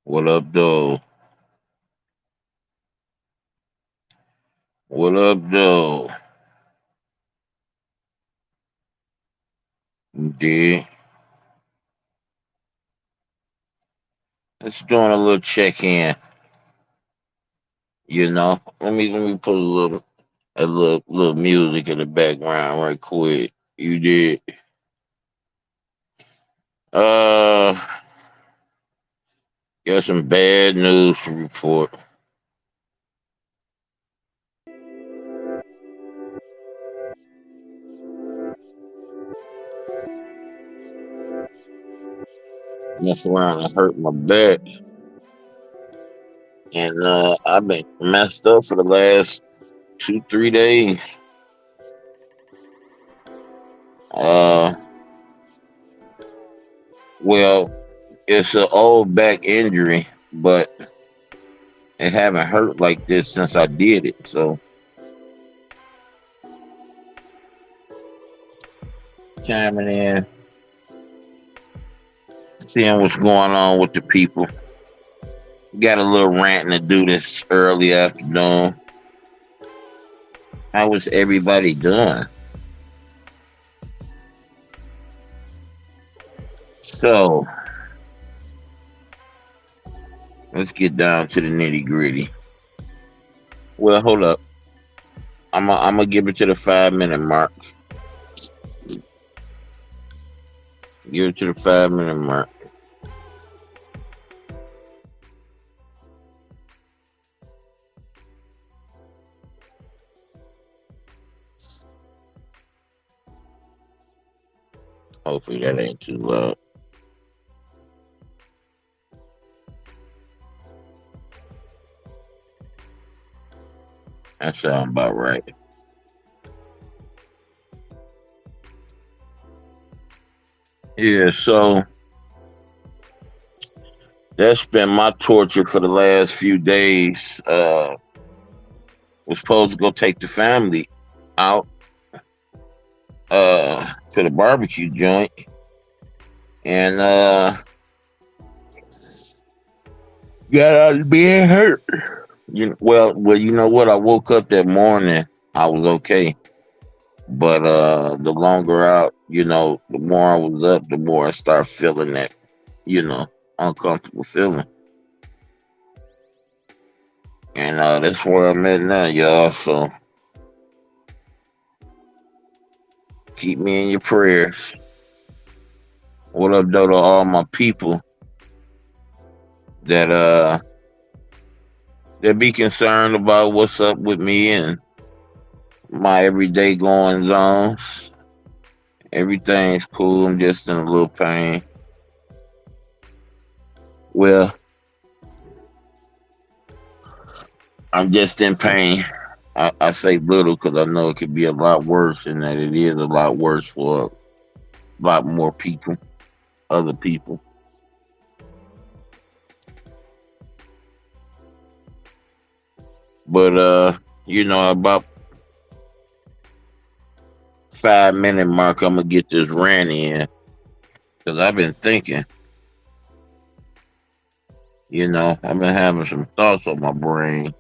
What up, though? What up, though? Did let's doing a little check in. Let me put a little music in the background right quick. You did. Uh, got some bad news to report. Mess around and hurt my back, and I've been messed up for the last 2 3 days. Uh, well, it's an old back injury, but it haven't hurt like this since I did it. So chiming in, seeing what's going on with the people. Got a little ranting to do this early afternoon. How was everybody doing? So let's get down to the nitty gritty. Well, hold up. I'm gonna give it to the 5 minute mark. Give it to the 5 minute mark. Hopefully that ain't too loud. That sounds about right. Yeah, so that's been my torture for the last few days. Was supposed to go take the family out to the barbecue joint, and got out of being hurt. Well, you know what? I woke up that morning, I was okay, but the longer out, the more I was up, the more I start feeling that, you know, uncomfortable feeling, and that's where I'm at now, y'all. So keep me in your prayers. What up, though, to all my people that be concerned about what's up with me and my everyday goings on. Everything's cool. I'm just in a little pain. Well, I'm just in pain. I say little because I know it could be a lot worse, and that it is a lot worse for a lot more people, other people. But about 5 minute mark, I'm gonna get this rant in because I've been thinking. I've been having some thoughts on my brain,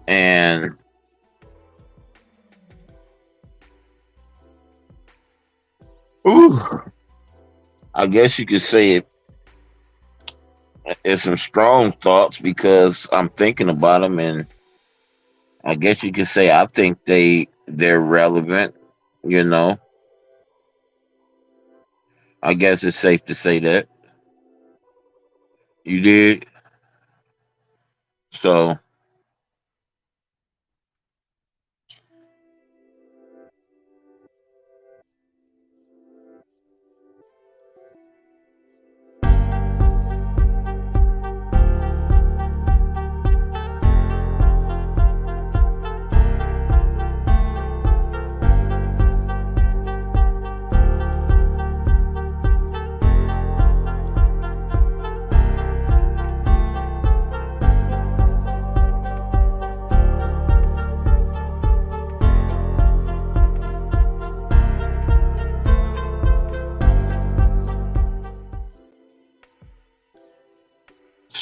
and ooh, I guess you could say it's some strong thoughts because I'm thinking about them, and I guess you could say I think they're relevant. You know, I guess it's safe to say that you did. So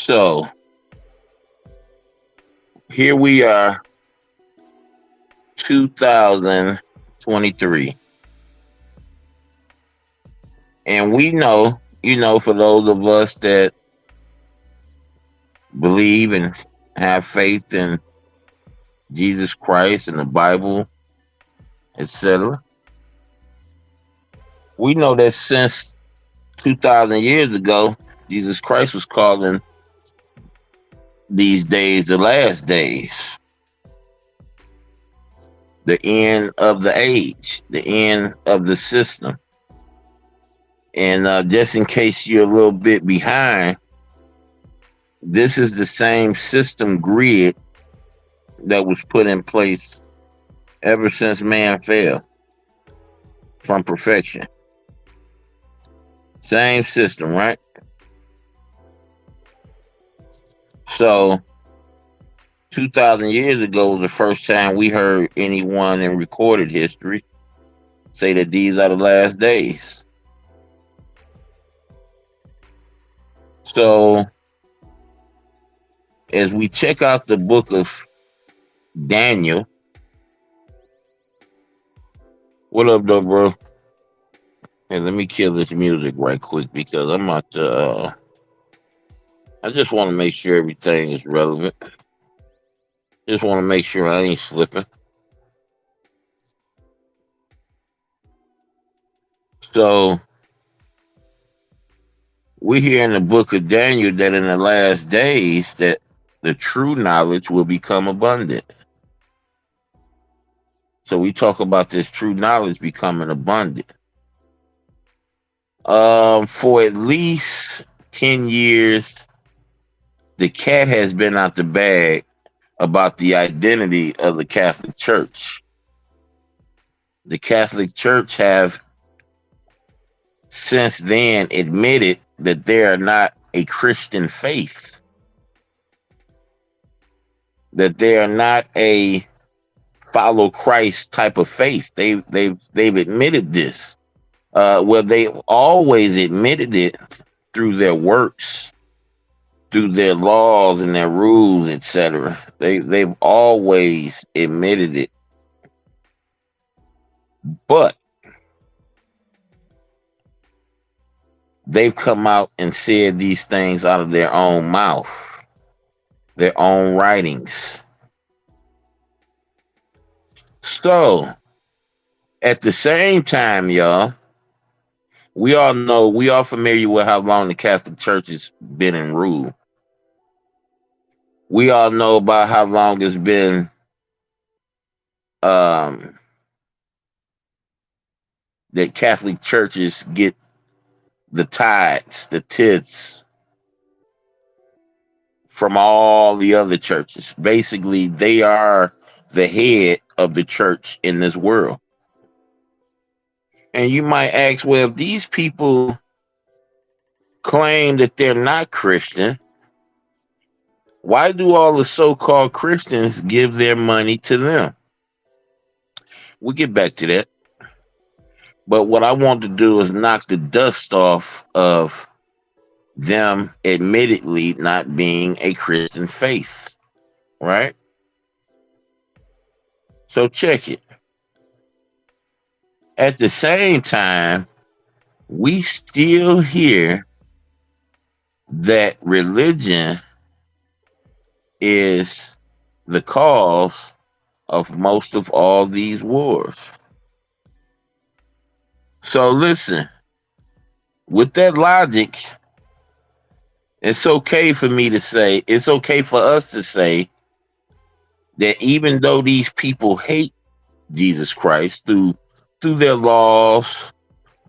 So here we are, 2023. And we know, for those of us that believe and have faith in Jesus Christ and the Bible, etc., we know that since 2,000 years ago, Jesus Christ was calling these days the last days, the end of the age, the end of the system. And just in case you're a little bit behind, this is the same system grid that was put in place ever since man fell from perfection. Same system, right? So 2,000 years ago was the first time we heard anyone in recorded history say that these are the last days. So as we check out the book of Daniel, what up, though, bro? Hey, let me kill this music right quick because I'm about to. I just want to make sure everything is relevant. Just want to make sure I ain't slipping. So we hear in the book of Daniel that in the last days that the true knowledge will become abundant. So we talk about this true knowledge becoming abundant. For at least 10 years, the cat has been out the bag about the identity of the Catholic Church. The Catholic Church have since then admitted that they are not a Christian faith, that they are not a follow Christ type of faith. They've admitted this. Well, they always admitted it through their works, through their laws and their rules, etc. They've always admitted it. But they've come out and said these things out of their own mouth, their own writings. So, at the same time, y'all, we all familiar with how long the Catholic Church has been in rule. We all know about how long it's been that Catholic churches get the tithes, the tithes from all the other churches. Basically, they are the head of the church in this world. And you might ask, well, if these people claim that they're not Christian, why do all the so-called Christians give their money to them? We'll get back to that. But what I want to do is knock the dust off of them admittedly not being a Christian faith, right? So check it. At the same time, we still hear that religion is the cause of most of all these wars. So listen, with that logic, it's okay for me to say, it's okay for us to say that even though these people hate Jesus Christ through their laws,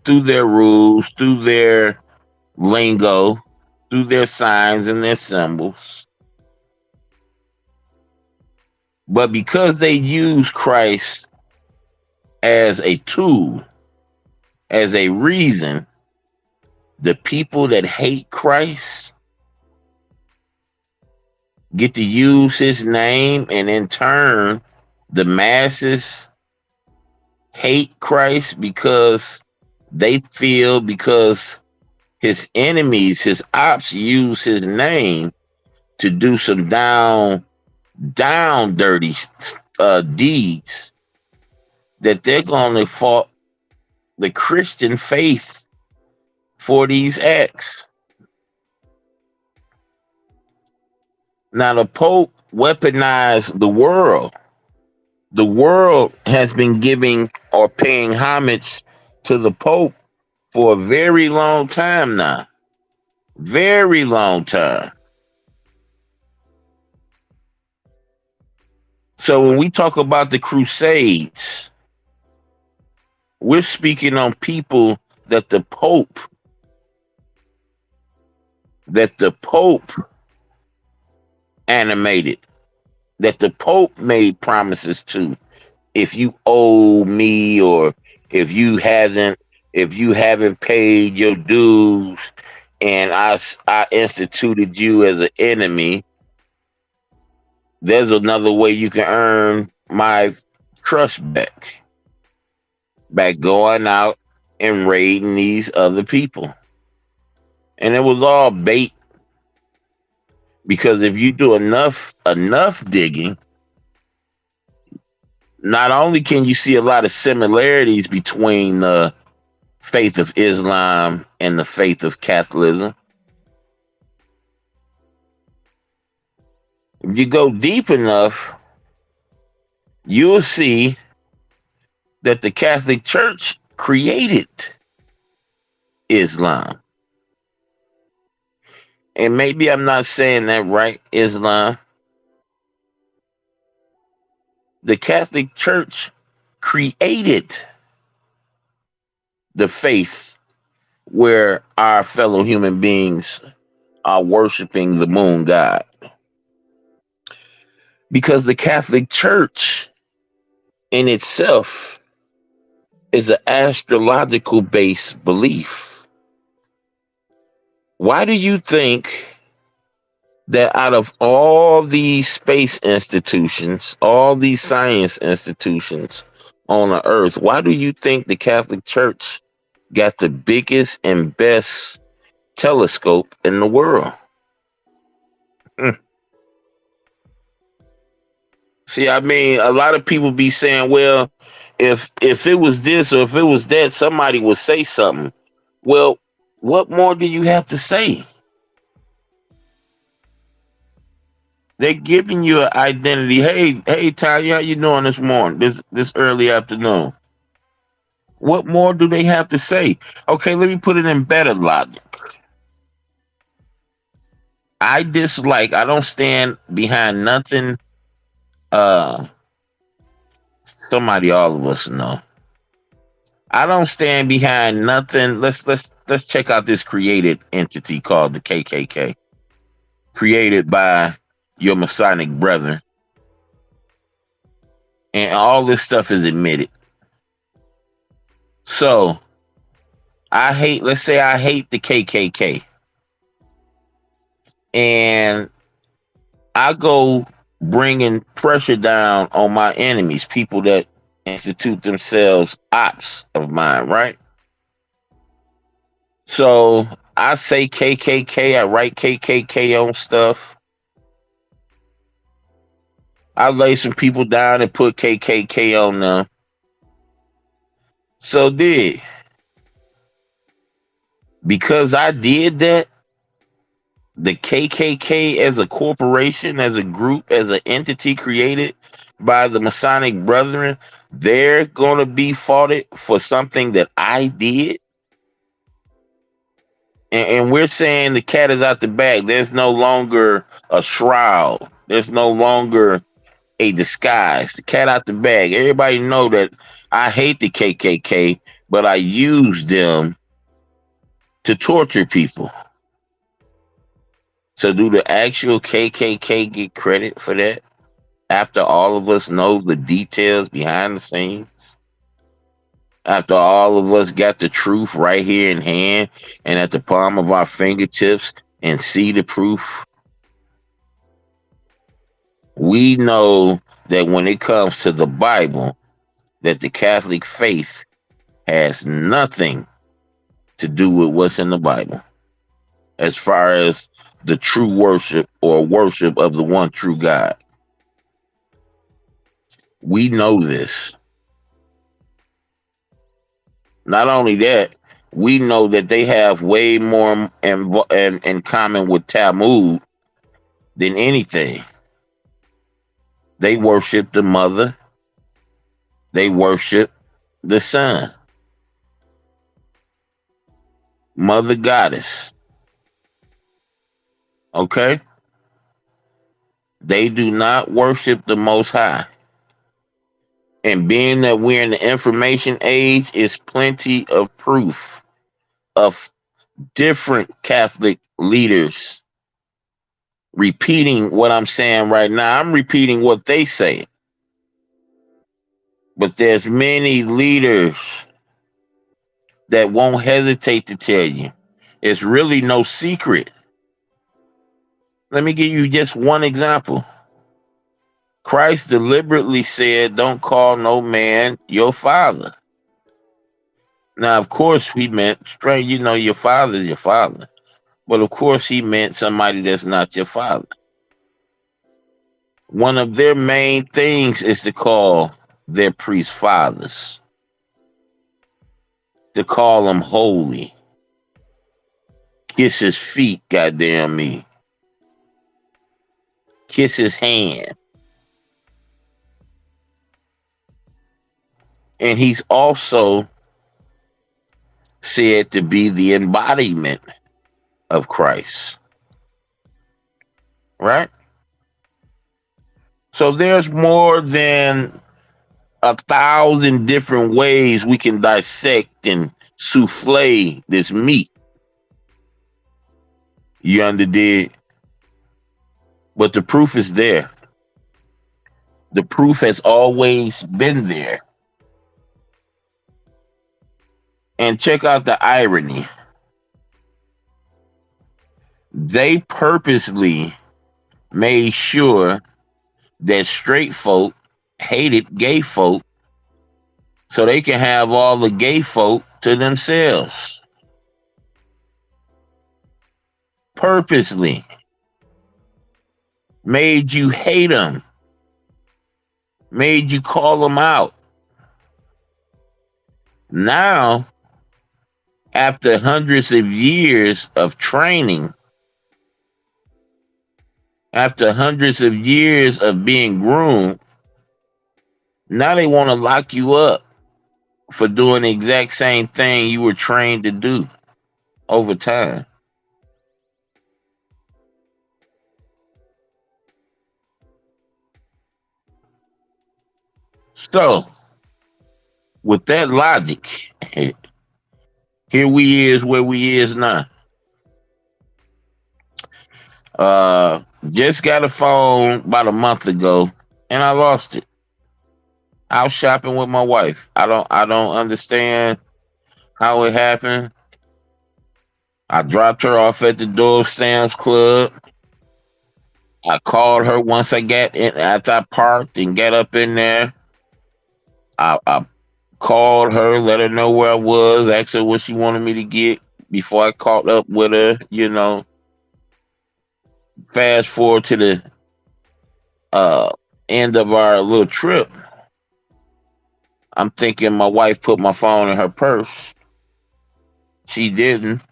through their rules, through their lingo, through their signs and their symbols, but because they use Christ as a tool, as a reason, the people that hate Christ get to use his name, and in turn, the masses hate Christ because they feel because his enemies, his ops use his name, to do some down dirty deeds, that they're going to fault the Christian faith for these acts. Now, the Pope weaponized the world. The world has been giving or paying homage to the Pope for a very long time now. Very long time. So when we talk about the Crusades, we're speaking on people that the Pope animated, that the Pope made promises to. If you owe me, or if you haven't paid your dues, and I instituted you as an enemy, there's another way you can earn my trust back, by going out and raiding these other people. And it was all bait, because if you do enough digging, not only can you see a lot of similarities between the faith of Islam and the faith of Catholicism, if you go deep enough, you'll see that the Catholic Church created Islam. And maybe I'm not saying that right, Islam. The Catholic Church created the faith where our fellow human beings are worshiping the moon god. Because the Catholic Church in itself is an astrological based belief. Why do you think that out of all these space institutions, all these science institutions on the earth, why do you think the Catholic Church got the biggest and best telescope in the world? See, I mean, a lot of people be saying, well, if it was this or if it was that, somebody would say something. Well, what more do you have to say? They're giving you an identity. Hey, Tanya, how you doing this morning, this early afternoon? What more do they have to say? Okay, let me put it in better logic. I don't stand behind nothing. Somebody, all of us know. I don't stand behind nothing. Let's check out this created entity called the KKK, created by your Masonic brethren, and all this stuff is admitted. So let's say I hate the KKK, and I go bringing pressure down on my enemies, people that institute themselves ops of mine, right? So I say KKK, I write KKK on stuff. I lay some people down and put KKK on them. So because I did that, the KKK as a corporation, as a group, as an entity created by the Masonic Brethren, they're going to be faulted for something that I did. And we're saying the cat is out the bag. There's no longer a shroud. There's no longer a disguise. The cat out the bag. Everybody know that I hate the KKK, but I use them to torture people. So do the actual KKK get credit for that? After all of us know the details behind the scenes? After all of us got the truth right here in hand and at the palm of our fingertips and see the proof? We know that when it comes to the Bible, that the Catholic faith has nothing to do with what's in the Bible. as far as the true worship or worship of the one true God. We know this. Not only that, we know that they have way more in common with Talmud than anything. They worship the mother, they worship the son, mother goddess. Okay? They do not worship the Most High. And being that we're in the information age, is plenty of proof of different Catholic leaders repeating what I'm saying right now. I'm repeating what they say. But there's many leaders that won't hesitate to tell you. It's really no secret. Let me give you just one example. Christ deliberately said, don't call no man your father. Now, of course, he meant straight, your father is your father. But of course, he meant somebody that's not your father. One of their main things is to call their priest fathers, to call them holy, kiss his feet, goddamn me, kiss his hand. And he's also said to be the embodiment of Christ. Right? So there's more than 1,000 different ways we can dissect and souffle this meat. You understand? But the proof is there. The proof has always been there. And check out the irony. They purposely made sure that straight folk hated gay folk so they can have all the gay folk to themselves. Purposely made you hate them, made you call them out. Now, after hundreds of years of training, after hundreds of years of being groomed, now they want to lock you up for doing the exact same thing you were trained to do over time. So, with that logic, here we is where we is now. Just got a phone about a month ago, and I lost it. I was shopping with my wife. I don't understand how it happened. I dropped her off at the door of Sam's Club. I called her once I got in after I parked and got up in there. I called her, let her know where I was, asked her what she wanted me to get before I caught up with her. Fast forward to the uh, end of our little trip. I'm thinking my wife put my phone in her purse. She didn't.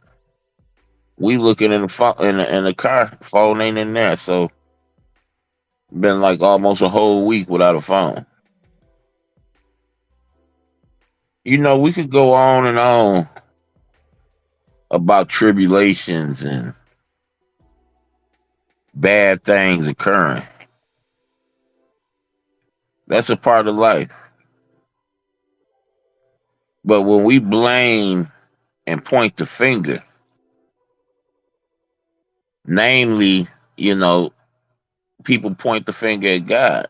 We looking in the car, phone ain't in there. So been like almost a whole week without a phone. We could go on and on about tribulations and bad things occurring. That's a part of life. But when we blame and point the finger, namely, people point the finger at God.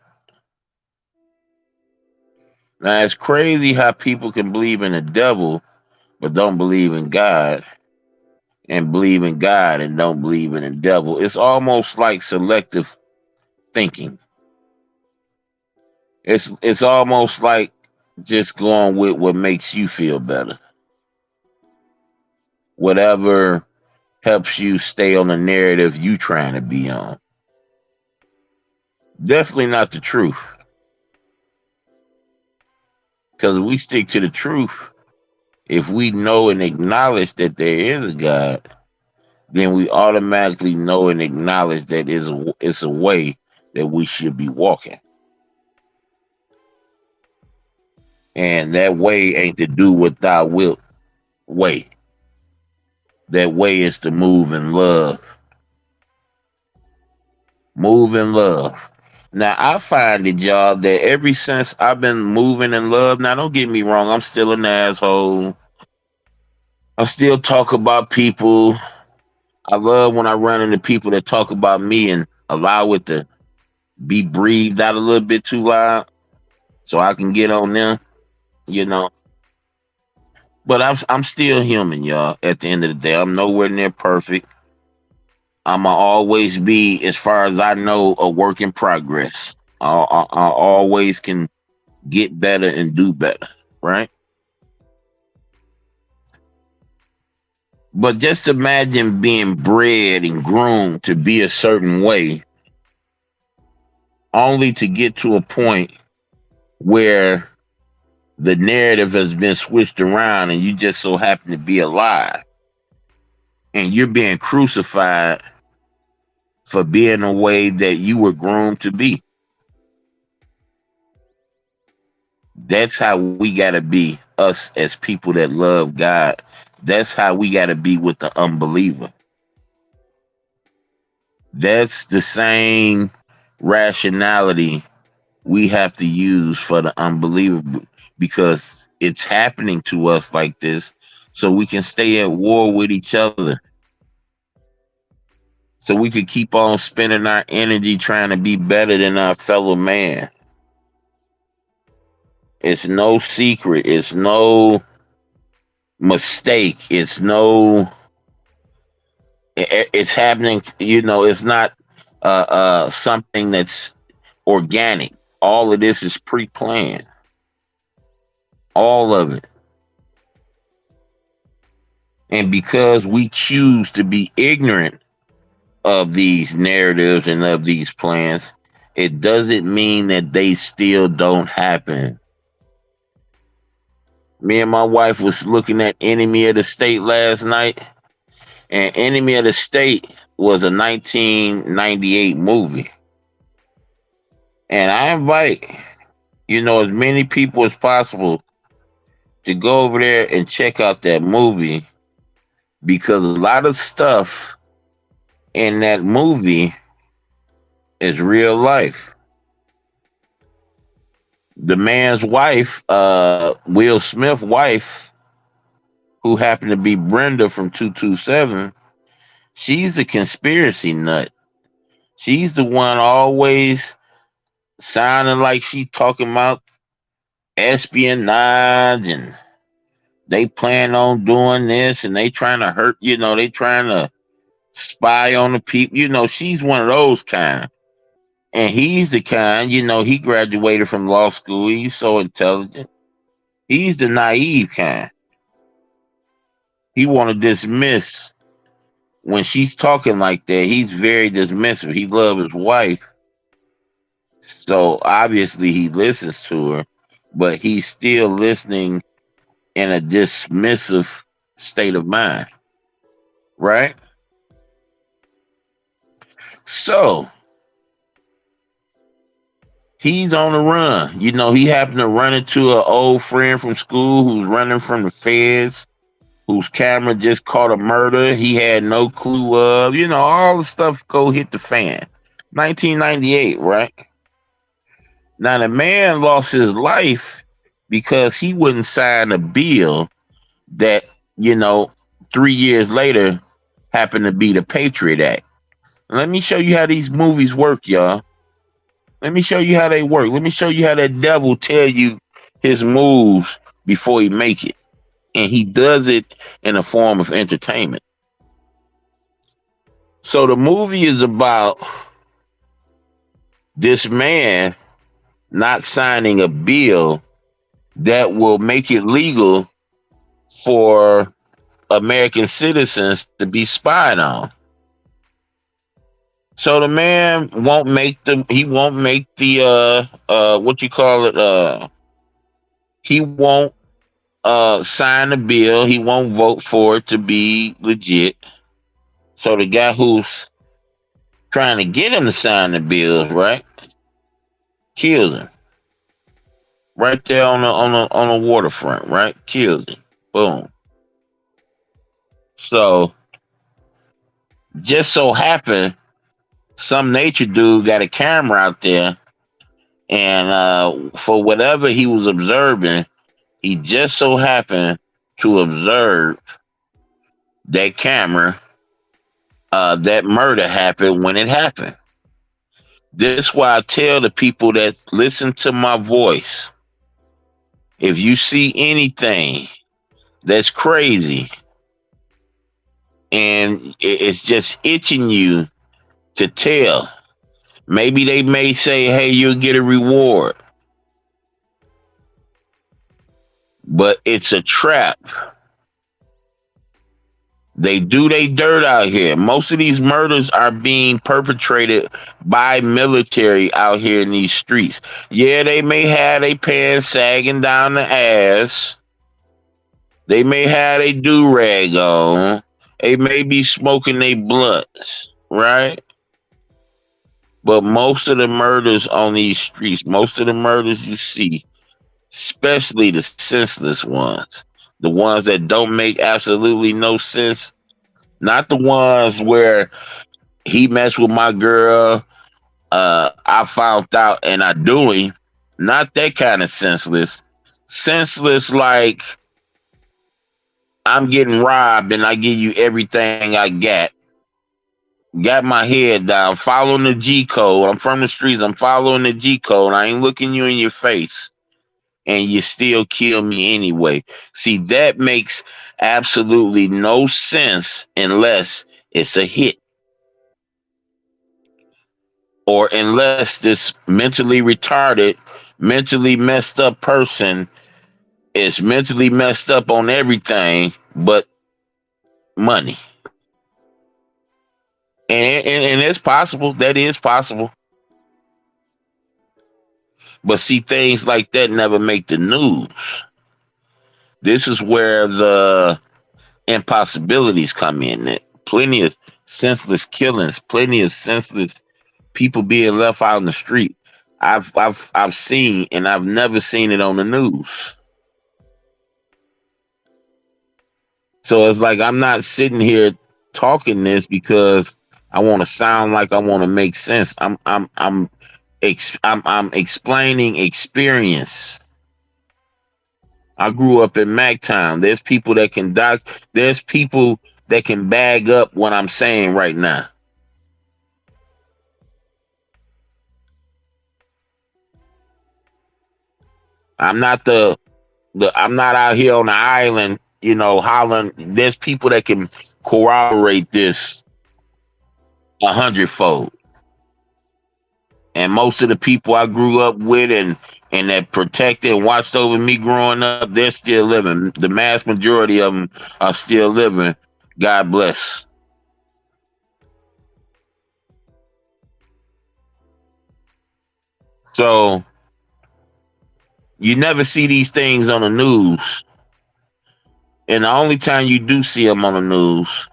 Now, it's crazy how people can believe in the devil, but don't believe in God, and believe in God and don't believe in the devil. It's almost like selective thinking. It's almost like just going with what makes you feel better. Whatever helps you stay on the narrative you trying to be on. Definitely not the truth. Because if we stick to the truth, if we know and acknowledge that there is a God, then we automatically know and acknowledge that it's a way that we should be walking. And that way ain't to do what thou wilt way. That way is to move in love. Move in love. Now I find it, y'all, that ever since I've been moving in love, now don't get me wrong, I'm still an asshole. I still talk about people. I love when I run into people that talk about me and allow it to be breathed out a little bit too loud so I can get on them, you know. But I'm still human, y'all. At the end of the day, I'm nowhere near perfect. I'ma always be, as far as I know, a work in progress. I always can get better and do better, right? But just imagine being bred and groomed to be a certain way, only to get to a point where the narrative has been switched around and you just so happen to be alive and you're being crucified for being a way that you were groomed to be. That's how we got to be, us as people that love God. That's how we got to be with the unbeliever. That's the same rationality we have to use for the unbeliever, because it's happening to us like this so we can stay at war with each other, so we could keep on spending our energy trying to be better than our fellow man. It's no secret. It's no mistake. It's no. It's happening. It's not something that's organic. All of this is pre-planned. All of it. And because we choose to be ignorant of these narratives and of these plans, it doesn't mean that they still don't happen. Me and my wife was looking at Enemy of the State last night, and Enemy of the State was a 1998 movie. And I invite, as many people as possible to go over there and check out that movie, because a lot of stuff in that movie is real life. The man's wife, Will Smith's wife, who happened to be Brenda from 227, she's a conspiracy nut. She's the one always sounding like she talking about espionage and they plan on doing this and they trying to hurt, they trying to spy on the people. She's one of those kind. And he's the kind, he graduated from law school. He's so intelligent. He's the naive kind. He want to dismiss when she's talking like that. He's very dismissive. He loves his wife. So obviously he listens to her, but he's still listening in a dismissive state of mind. Right? So he's on the run. He happened to run into an old friend from school who's running from the feds, whose camera just caught a murder he had no clue of. All the stuff go hit the fan. 1998, right? Now, the man lost his life because he wouldn't sign a bill that, 3 years later happened to be the Patriot Act. Let me show you how these movies work, y'all. Let me show you how they work. Let me show you how that devil tell you his moves before he make it. And he does it in a form of entertainment. So the movie is about this man not signing a bill that will make it legal for American citizens to be spied on. So the man won't make the he won't make the what you call it he won't sign the bill. He won't vote for it to be legit. So the guy who's trying to get him to sign the bills, right, kills him right there on the waterfront, right? Kills him. Boom. So just so happened some nature dude got a camera out there, and for whatever he was observing, he just so happened to observe that camera, that murder happened when it happened. This is why I tell the people that listen to my voice, if you see anything that's crazy and it's just itching you to tell, maybe they may say, hey, you'll get a reward. But it's a trap. They do they dirt out here. Most of these murders are being perpetrated by military out here in these streets. Yeah, they may have their pants sagging down the ass. They may have a do-rag on. They may be smoking their blunts, right? But most of the murders on these streets, most of the murders you see, especially the senseless ones, the ones that don't make absolutely no sense, not the ones where he messed with my girl, I found out and I do him, not that kind of senseless. Senseless like I'm getting robbed and I give you everything I got my head down, following the G code. I'm from the streets. I'm following the G code. I ain't looking you in your face, and you still kill me anyway. See, that makes absolutely no sense unless it's a hit, or unless this mentally retarded, mentally messed up person is mentally messed up on everything but money. And it's possible. That is possible. But see, things like that never make the news. This is where the impossibilities come in. That plenty of senseless killings, plenty of senseless people being left out in the street. I've seen, and I've never seen it on the news. So it's like I'm not sitting here talking this because I want to sound like I want to make sense. I'm explaining experience. I grew up in Mactown. There's people that can there's people that can bag up what I'm saying right now. I'm not I'm not out here on the island, hollering. There's people that can corroborate this 100-fold. And most of the people I grew up with and that protected and watched over me growing up, they're still living. The mass majority of them are still living. God bless. So you never see these things on the news. And the only time you do see them on the news,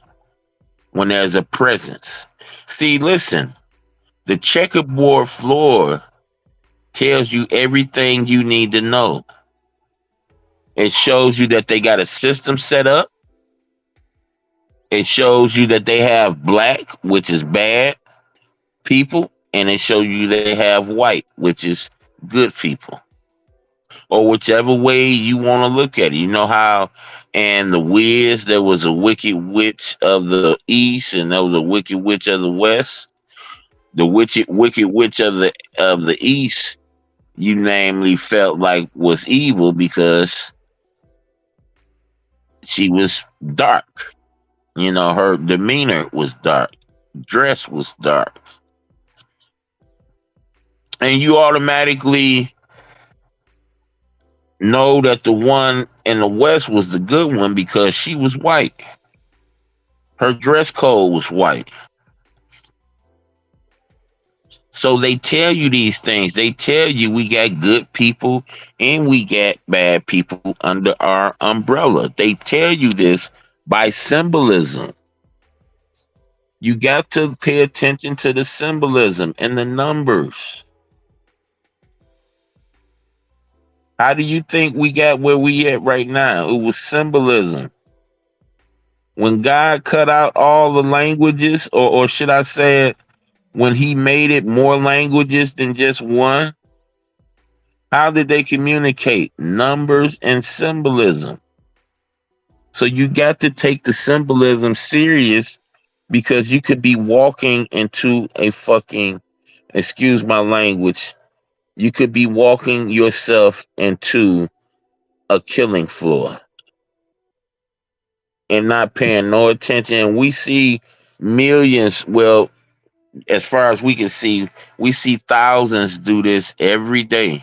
when there's a presence. See, listen, the checkerboard floor tells you everything you need to know. It shows you that they got a system set up. It shows you that they have black, which is bad people, and it shows you they have white, which is good people. Or whichever way you want to look at it. You know how in The Wiz there was a wicked witch of the east and there was a wicked witch of the west. The wicked witch of the east, you namely felt like was evil because she was dark. Her demeanor was dark, dress was dark, and you automatically know that the one in the West was the good one because she was white. Her dress code was white. So they tell you these things. They tell you we got good people and we got bad people under our umbrella. They tell you this by symbolism. You got to pay attention to the symbolism and the numbers. How do you think we got where we at right now? It was symbolism. When God cut out all the languages, or should I say it, when he made it more languages than just one, how did they communicate? Numbers and symbolism. So you got to take the symbolism serious because you could be walking into a fucking, excuse my language, you could be walking yourself into a killing floor and not paying no attention. And we see millions, well, as far as we can see, we see thousands do this every day,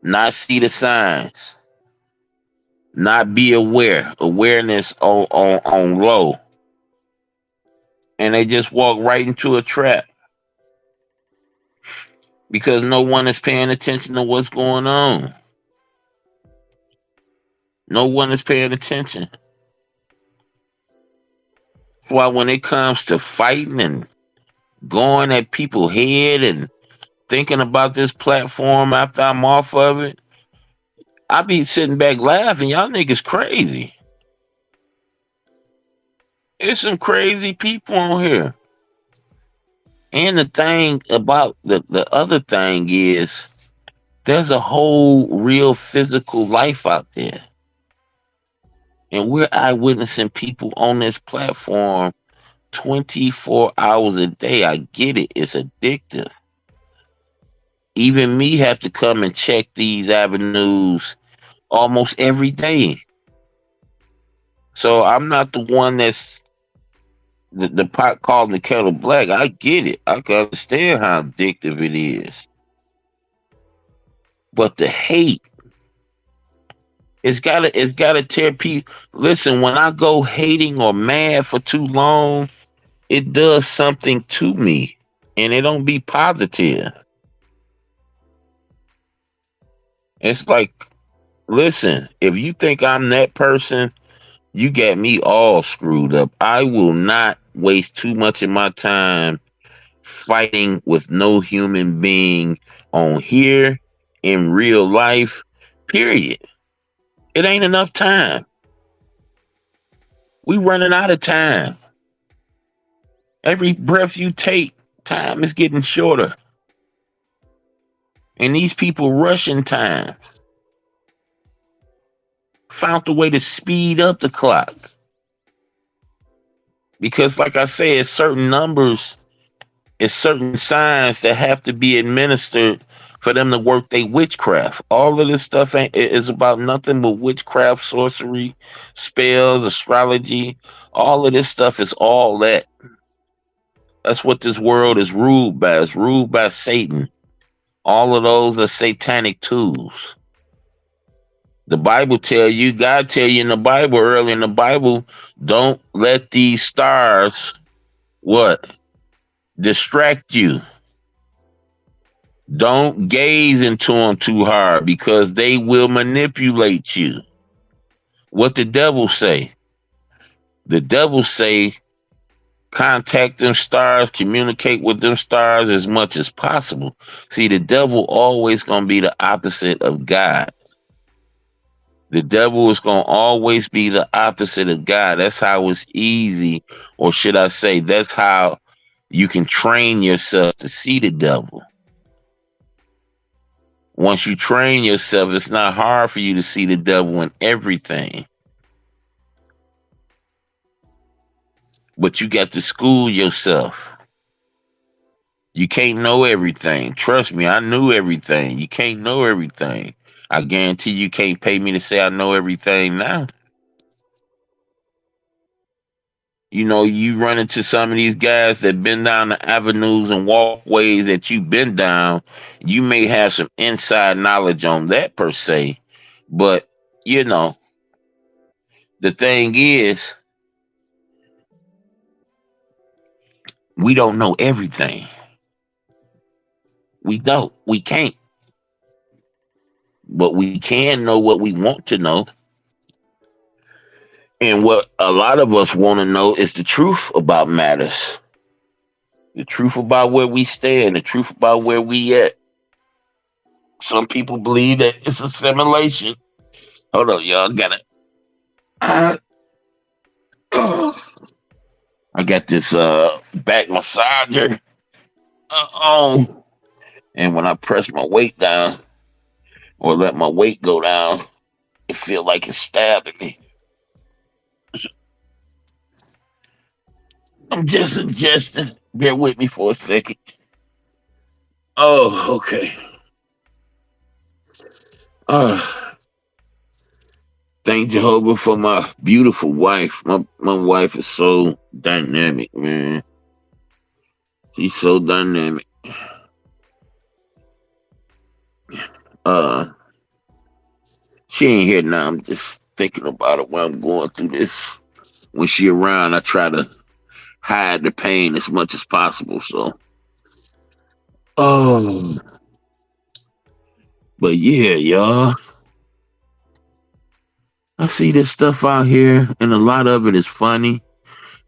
not see the signs, not be aware, awareness on low, and they just walk right into a trap because no one is paying attention to what's going on. No one is paying attention. That's why when it comes to fighting and going at people's head and thinking about this platform after I'm off of it, I be sitting back laughing. Y'all niggas crazy. There's some crazy people on here. And the thing about the other thing is there's a whole real physical life out there. And we're eyewitnessing people on this platform 24 hours a day. I get it. It's addictive. Even me have to come and check these avenues almost every day. So I'm not the one that's the pot calling the kettle black. I get it. I can understand how addictive it is. But the hate, it's gotta tear people. Listen, when I go hating or mad for too long, it does something to me. And it don't be positive. It's like, listen, if you think I'm that person, you got me all screwed up. I will not waste too much of my time fighting with no human being on here in real life, period. It ain't enough time. We running out of time. Every breath you take, time is getting shorter. And these people rushing time. Found a way to speed up the clock. Because like I said, it's certain numbers, it's certain signs that have to be administered for them to work their witchcraft. All of this stuff is about nothing but witchcraft, sorcery, spells, astrology. All of this stuff is all that. That's what this world is ruled by. It's ruled by Satan. All of those are satanic tools. The Bible tell you, God tell you in the Bible, early in the Bible, don't let these stars what? Distract you. Don't gaze into them too hard because they will manipulate you. What the devil say? The devil say contact them stars, communicate with them stars as much as possible. See, the devil always gonna be the opposite of God. The devil is going to always be the opposite of God. That's how it's easy, or should I say, that's how you can train yourself to see the devil. Once you train yourself, it's not hard for you to see the devil in everything. But you got to school yourself. You can't know everything. Trust me, I knew everything. You can't know everything. I guarantee you can't pay me to say I know everything now. You run into some of these guys that been down the avenues and walkways that you've been down. You may have some inside knowledge on that per se, but you know, the thing is, we don't know everything. We don't. We can't. But we can know what we want to know. And what a lot of us want to know is the truth about matters. The truth about where we stand, the truth about where we at. Some people believe that it's assimilation. Hold on, y'all. Uh, oh, I got this back massager on. And when I press my weight down or let my weight go down, it feel like it's stabbing me. I'm just adjusting. Bear with me for a second. Oh, okay. Uh, thank Jehovah for my beautiful wife. My wife is so dynamic, man. She's so dynamic. Uh, she ain't here now. I'm just thinking about it while I'm going through this. When she around, I try to hide the pain as much as possible. So, oh, but yeah, y'all. I see this stuff out here, and a lot of it is funny.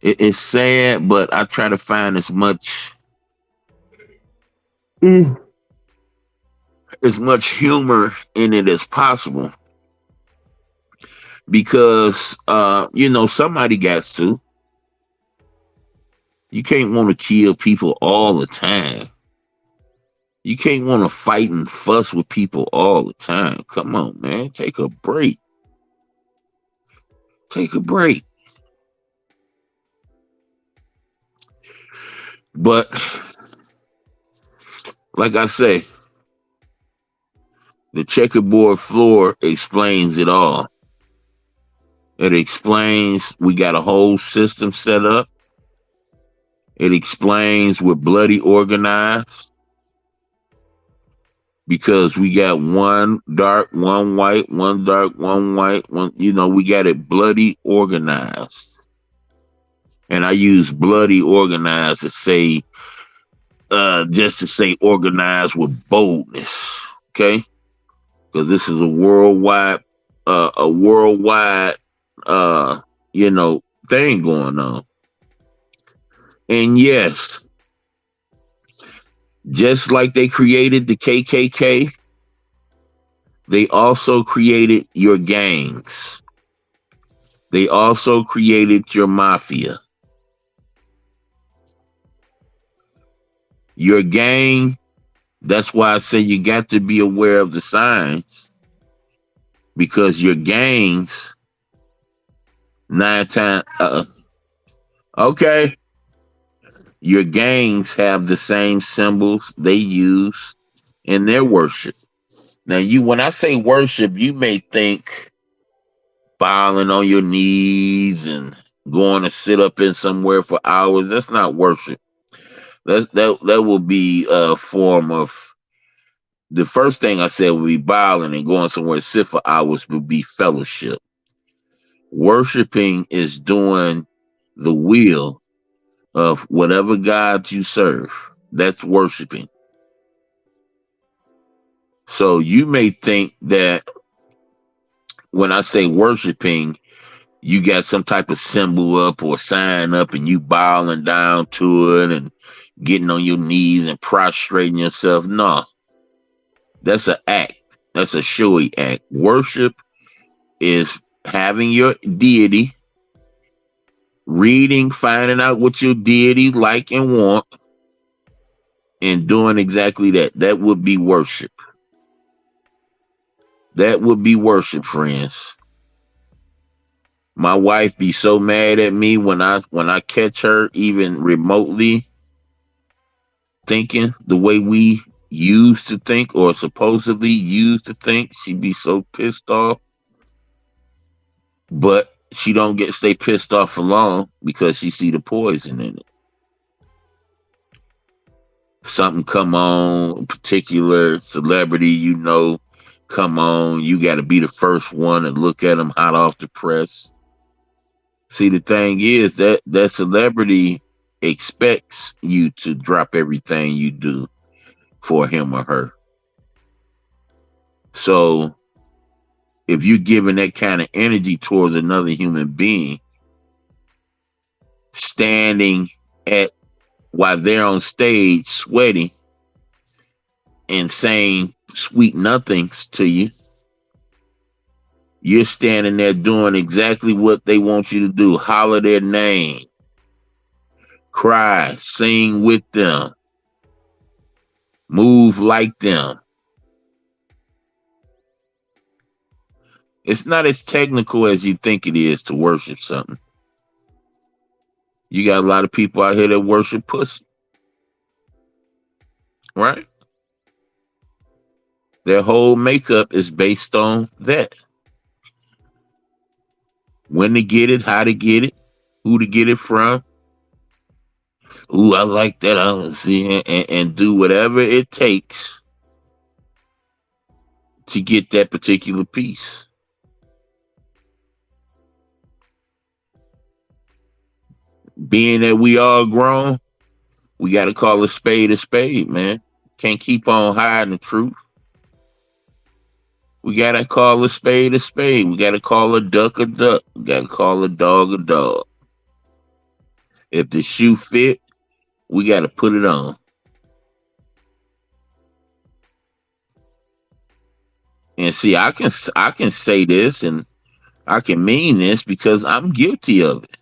It's sad, but I try to find mm, as much humor in it as possible because somebody got to. You can't want to kill people all the time. You can't want to fight and fuss with people all the time. Come on, man, take a break. Take a break. But like I say, the checkerboard floor explains it all. It explains we got a whole system set up. It explains we're bloody organized because we got one dark, one white, one dark, one white, we got it bloody organized. And I use bloody organized to say, just to say organized with boldness. Okay. Because this is a worldwide, uh, thing going on. And yes, just like they created the KKK, they also created your gangs. They also created your mafia. Your gang, that's why I say you got to be aware of the signs because your gangs, 9 times, okay, your gangs have the same symbols they use in their worship. Now, when I say worship, you may think bowing on your knees and going to sit up in somewhere for hours. That's not worship. That will be a form of the first thing I said would be bowing and going somewhere to sit for hours would be fellowship. Worshiping is doing the will of whatever God you serve. That's worshiping. So you may think that when I say worshiping, you got some type of symbol up or sign up and you bowing down to it and getting on your knees and prostrating yourself. No, that's an act. That's a showy act. Worship is having your deity, reading, finding out what your deity like and want, and doing exactly that. That would be worship. That would be worship, friends. My wife be so mad at me when I catch her even remotely thinking the way we used to think or supposedly used to think. She'd be so pissed off. But she don't get stay pissed off for long because she see the poison in it. Something come on, a particular celebrity, come on, you got to be the first one and look at them hot off the press. See, the thing is that celebrity expects you to drop everything you do for him or her. So if you're giving that kind of energy towards another human being, standing at while they're on stage sweating and saying sweet nothings to you, you're standing there doing exactly what they want you to do. Holler their name, cry, sing with them, move like them. It's not as technical as you think it is to worship something. You got a lot of people out here that worship pussy, right? Their whole makeup is based on that. When to get it, how to get it, who to get it from. Ooh, I like that. I don't see, and do whatever it takes to get that particular piece. Being that we all grown, we got to call a spade, man. Can't keep on hiding the truth. We got to call a spade. We got to call a duck a duck. We got to call a dog a dog. If the shoe fit, we got to put it on. And see, I can say this and I can mean this because I'm guilty of it.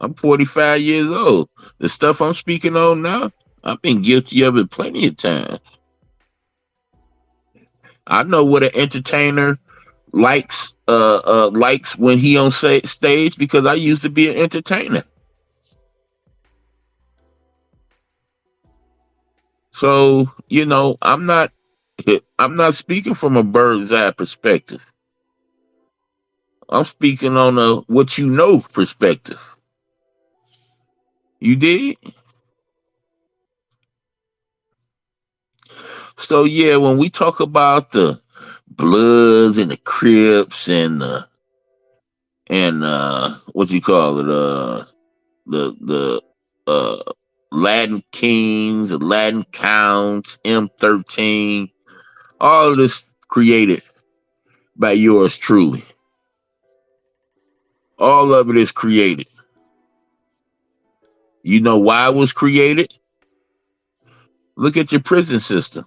I'm 45 years old. The stuff I'm speaking on now, I've been guilty of it plenty of times. I know what an entertainer likes when he on stage because I used to be an entertainer. So, I'm not speaking from a bird's eye perspective. I'm speaking on a what you know perspective. You did? So yeah, when we talk about the Bloods and the Crips and what you call it, the Latin Kings, Latin Counts, M13, all of this created by yours truly. All of it is created. You know why it was created? Look at your prison system.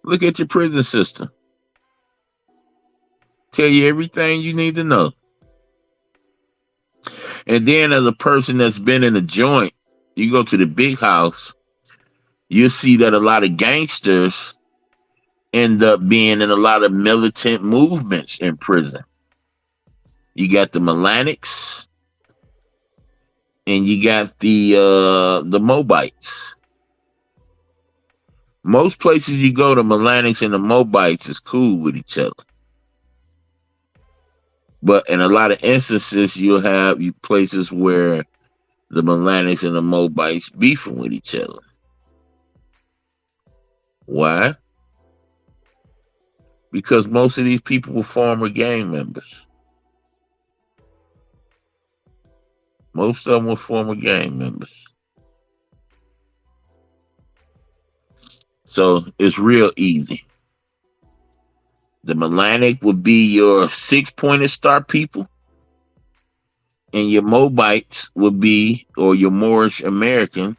Look at your prison system. Tell you everything you need to know. And then as a person that's been in a joint, you go to the big house, you see that a lot of gangsters end up being in a lot of militant movements in prison. You got the Melanics and you got the Mobites. Most places you go, the Melanics and the Mobites is cool with each other. But in a lot of instances, you'll have places where the Melanics and the Mobites beefing with each other. Why? Because most of these people were former gang members. Most of them were former gang members. So it's real easy. The Melanic would be your 6-pointed star people. And your Mobites would be, or your Moorish American,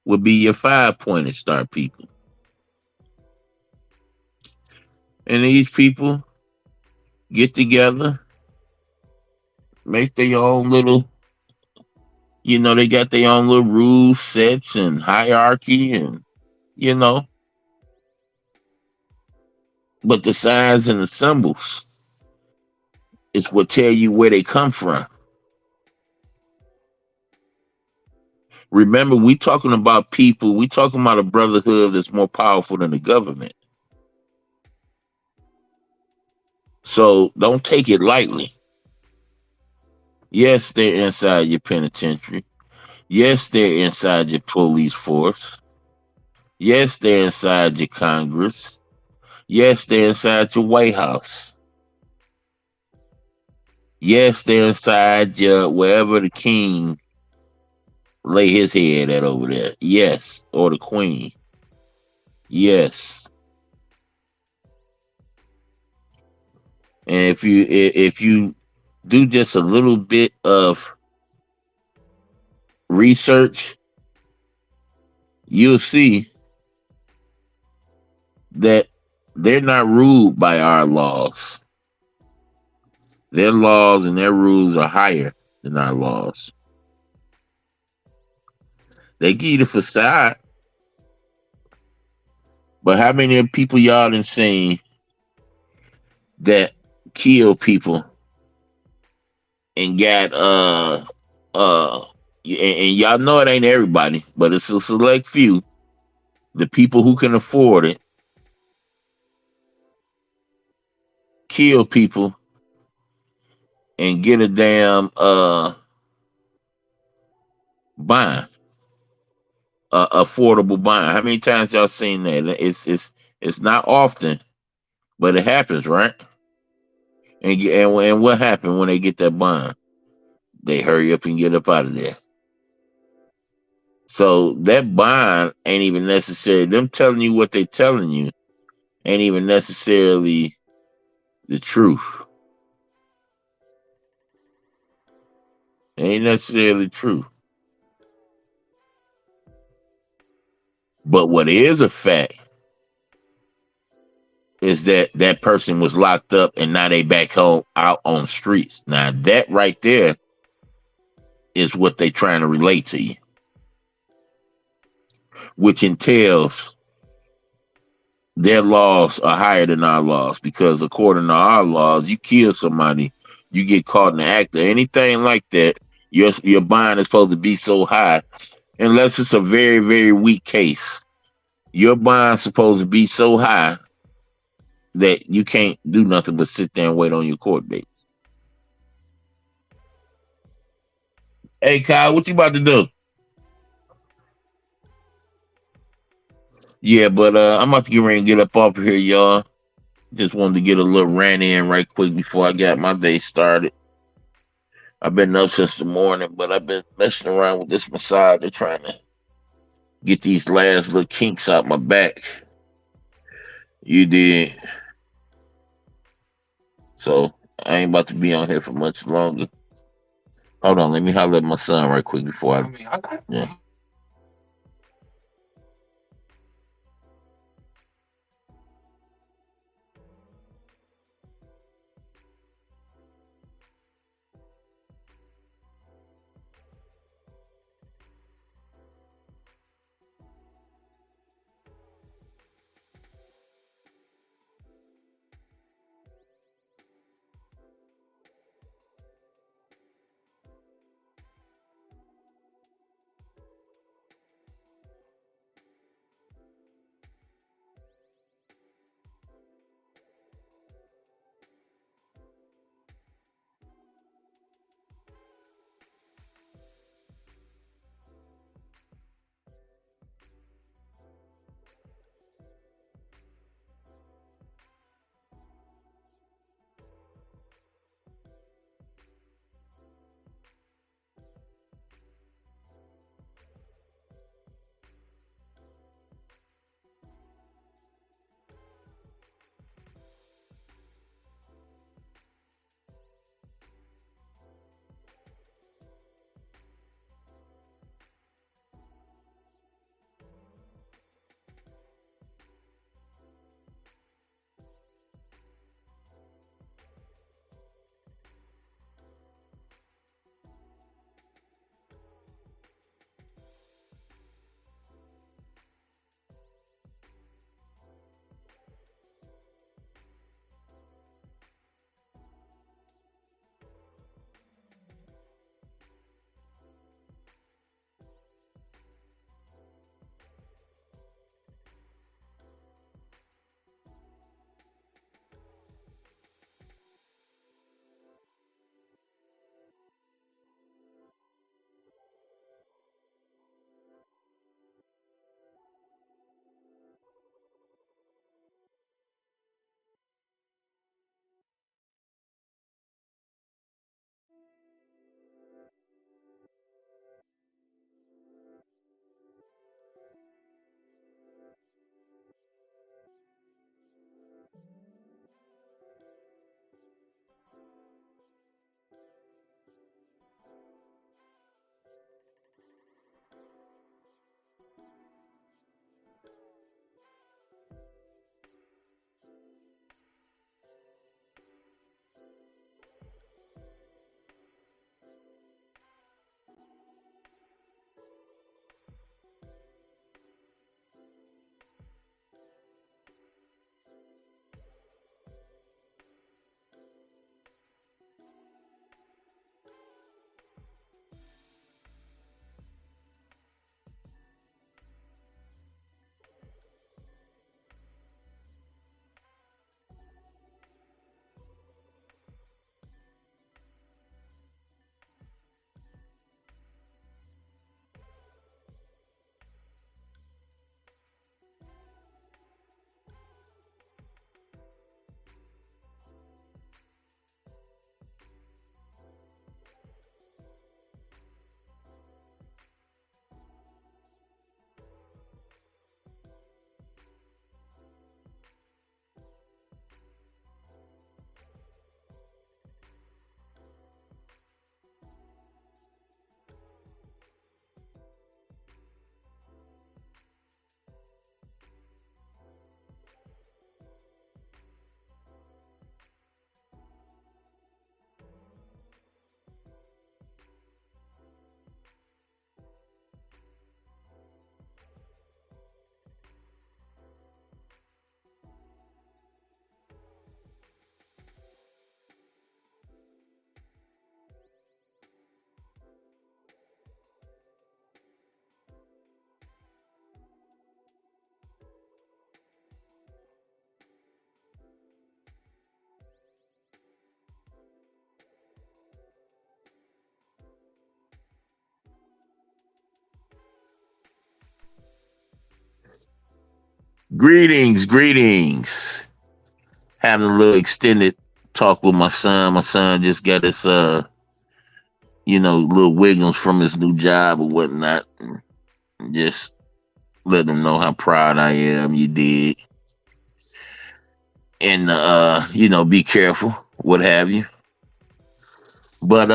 would be your 5-pointed star people. And these people get together, make their own little, they got their own little rules, sets, and hierarchy, and, but the signs and the symbols is what tell you where they come from. Remember, we talking about people, we talking about a brotherhood that's more powerful than the government. So don't take it lightly. Yes, they're inside your penitentiary. Yes, they're inside your police force. Yes, they're inside your Congress. Yes, they're inside your White House. Yes, they're inside your wherever the king lay his head at over there. Yes, or the queen. Yes, and if you do just a little bit of research, you'll see that they're not ruled by our laws. Their laws and their rules are higher than our laws. They give you the facade, but how many of people y'all done seen that kill people and got and y'all know it ain't everybody, but it's a select few. The people who can afford it kill people and get a damn bond, affordable bond. How many times y'all seen that? It's not often, but it happens, right? And what happened when they get that bond? They hurry up and get up out of there. So that bond ain't even necessary. Them telling you what they telling you ain't even necessarily the truth. It ain't necessarily true. But what is a fact is that that person was locked up and now they back home out on streets. Now that right there is what they trying to relate to you, which entails their laws are higher than our laws because according to our laws, you kill somebody, you get caught in the act or anything like that, your bond is supposed to be so high, unless it's a very very weak case. Your bond's supposed to be so high that you can't do nothing but sit there and wait on your court date. Hey Kyle, what you about to do? Yeah, but I'm about to get ready and get up off of here, y'all. Just wanted to get a little rant in right quick before I got my day started. I've been up since the morning, but I've been messing around with this massager trying to get these last little kinks out my back. You did. So I ain't about to be on here for much longer. Hold on, let me holler at my son right quick before yeah. Greetings, greetings. Having a little extended talk with my son. My son just got his little wiggles from his new job or whatnot. And just let him know how proud I am. You did. And be careful, what have you. But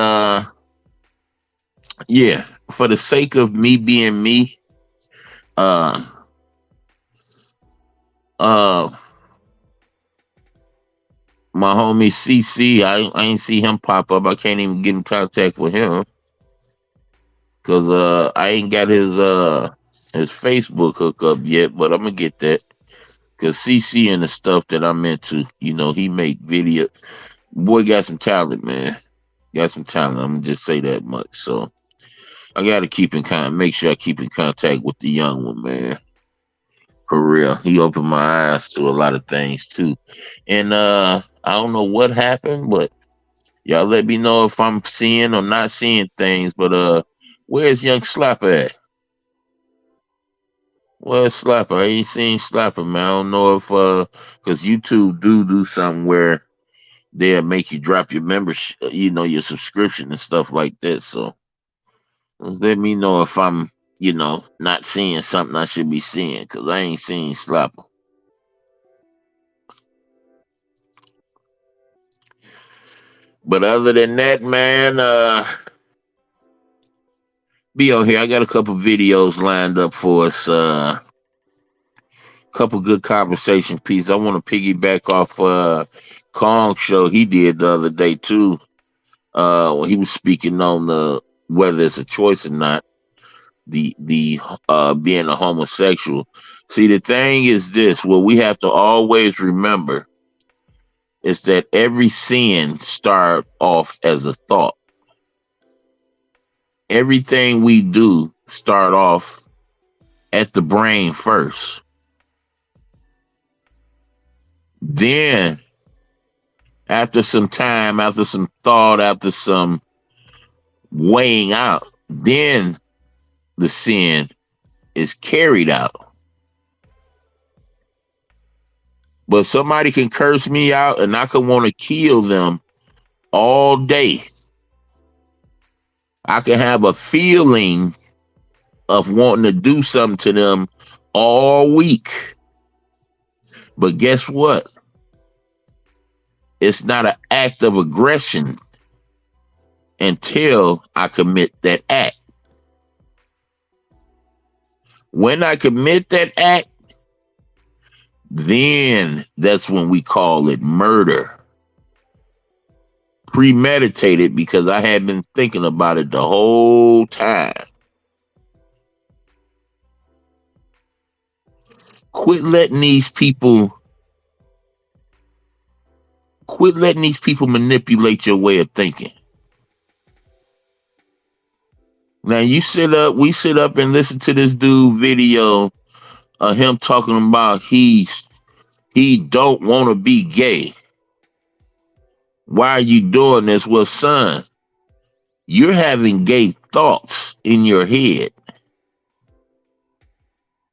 yeah, for the sake of me being me, uh uh my homie CC, I ain't see him pop up. I can't even get in contact with him because I ain't got his Facebook hook up yet, but I'm gonna get that because CC and the stuff that I'm into, he make video. Boy got some talent, man. Got some talent. I'm gonna just say that much. So I gotta make sure I keep in contact with the young one, man. For real. He opened my eyes to a lot of things too. And I don't know what happened, but y'all let me know if I'm seeing or not seeing things. But where's young Slapper at? Where's Slapper? I ain't seen Slapper, man. I don't know if because YouTube do something where they'll make you drop your membership, your subscription and stuff like that. So just let me know if I'm, not seeing something I should be seeing, because I ain't seen Slapper. But other than that, man, be on here. I got a couple videos lined up for us. Couple good conversation pieces. I want to piggyback off Kong show he did the other day too. When he was speaking on the whether it's a choice or not, the being a homosexual. See, the thing is this: what we have to always remember is that every sin start off as a thought. Everything we do start off at the brain first. Then, after some time, after some thought, after some weighing out, then the sin is carried out. But somebody can curse me out and I can want to kill them all day. I can have a feeling of wanting to do something to them all week. But guess what? It's not an act of aggression until I commit that act. When I commit that act, then that's when we call it murder. Premeditated, because I had been thinking about it the whole time. Quit letting these people manipulate your way of thinking. Now we sit up and listen to this dude video of him talking about he don't want to be gay. Why are you doing this? Well, son, you're having gay thoughts in your head.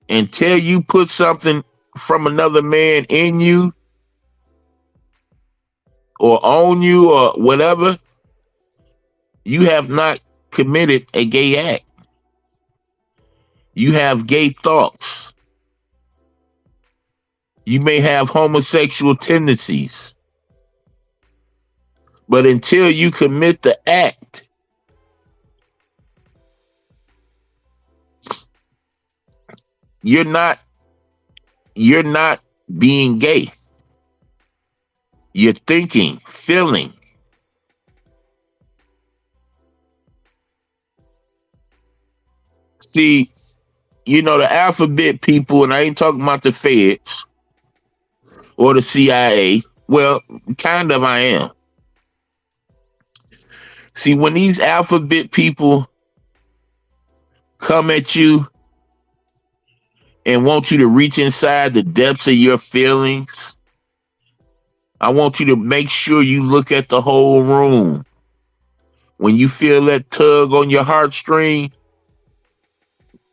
Until you put something from another man in you or on you or whatever, you have not committed a gay act. You have gay thoughts. You may have homosexual tendencies. But until you commit the act, you're not being gay. You're thinking, feeling. See, the alphabet people, and I ain't talking about the feds or the CIA. Well, kind of I am. See, when these alphabet people come at you and want you to reach inside the depths of your feelings, I want you to make sure you look at the whole room. When you feel that tug on your heartstring,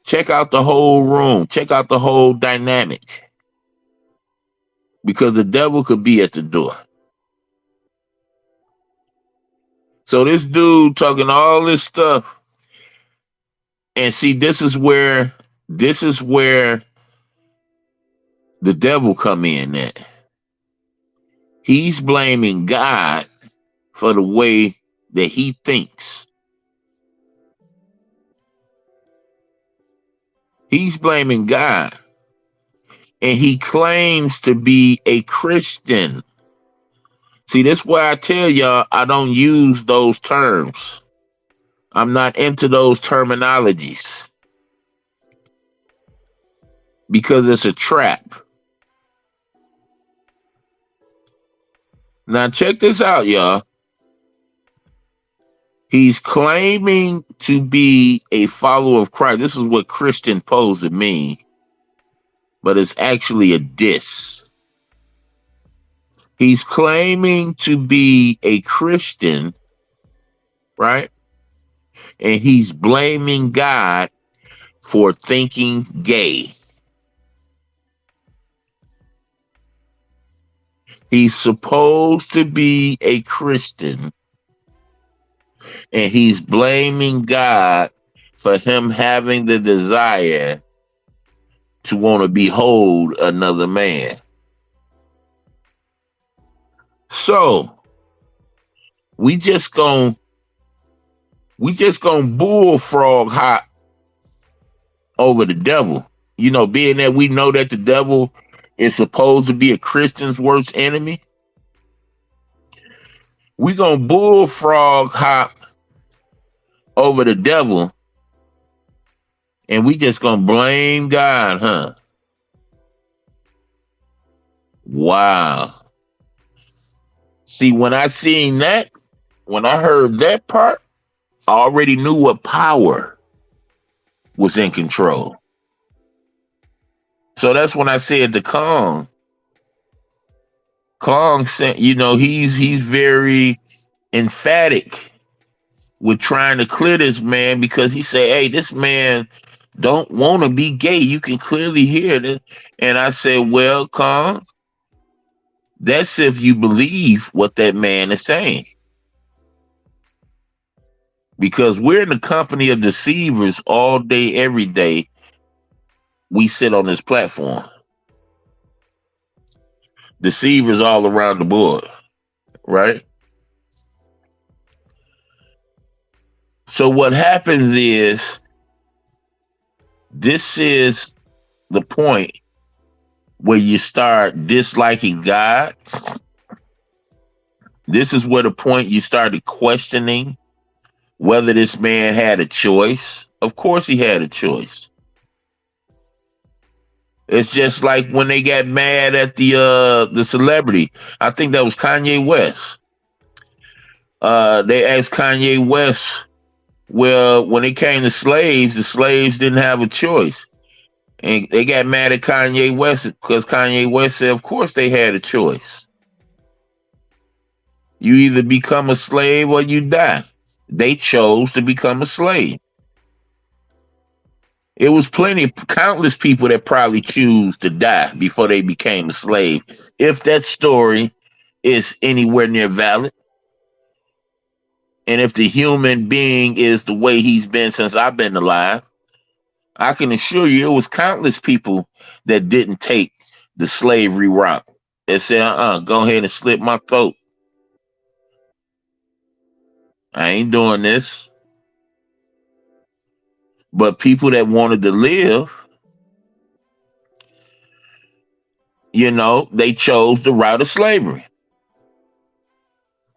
check out the whole room. Check out the whole dynamic. because the devil could be at the door. So this dude talking all this stuff, and see, this is where the devil come in at. He's blaming God for the way that he thinks. He's blaming God. And he claims to be a Christian. See, that's why I tell y'all I don't use those terms. I'm not into those terminologies because it's a trap. Now, check this out, y'all. He's claiming to be a follower of Christ. This is what Christian pose to me, but it's actually a diss. He's claiming to be a Christian, right? And he's blaming God for thinking gay. He's supposed to be a Christian, and he's blaming God for him having the desire to want to behold another man. So we just gonna bullfrog hop over the devil. You know, being that we know that the devil is supposed to be a Christian's worst enemy, we gonna bullfrog hop over the devil, and we just gonna blame God, huh? Wow. See, when I heard that part, I already knew what power was in control. So that's when I said to Kong said, you know, he's very emphatic with trying to clear this man, because he said, hey, this man don't want to be gay. You can clearly hear it. And I said, well, Kong, that's if you believe what that man is saying. Because we're in the company of deceivers all day, every day. We sit on this platform. Deceivers all around the board, right? So what happens is, this is the point where you start disliking God. This is where the point you started questioning whether this man had a choice. Of course he had a choice. It's just like when they got mad at the celebrity. I think that was Kanye West. They asked Kanye West, well, when it came to slaves, the slaves didn't have a choice. And they got mad at Kanye West because Kanye West said, of course they had a choice. You either become a slave or you die. They chose to become a slave. It was countless people that probably choose to die before they became a slave, if that story is anywhere near valid. And if the human being is the way he's been since I've been alive, I can assure you it was countless people that didn't take the slavery route. They said, go ahead and slit my throat. I ain't doing this. But people that wanted to live, you know, they chose the route of slavery.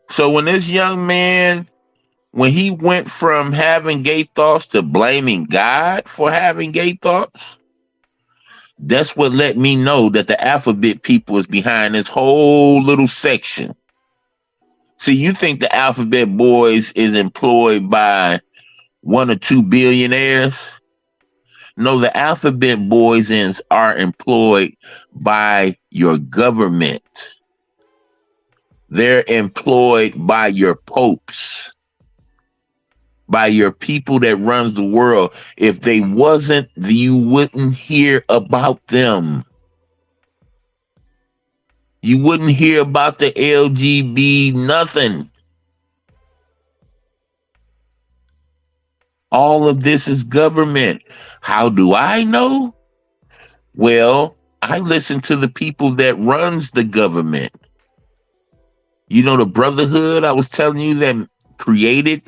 So when this young man, when he went from having gay thoughts to blaming God for having gay thoughts, that's what let me know that the alphabet people is behind this whole little section. See, you think the alphabet boys is employed by 1 or 2 billionaires? No, the alphabet boys are employed by your government. They're employed by your popes, by your people that runs the world. If they wasn't, you wouldn't hear about them. You wouldn't hear about the LGB nothing. All of this is government. How do I know? Well, I listen to the people that runs the government. You know the brotherhood I was telling you that created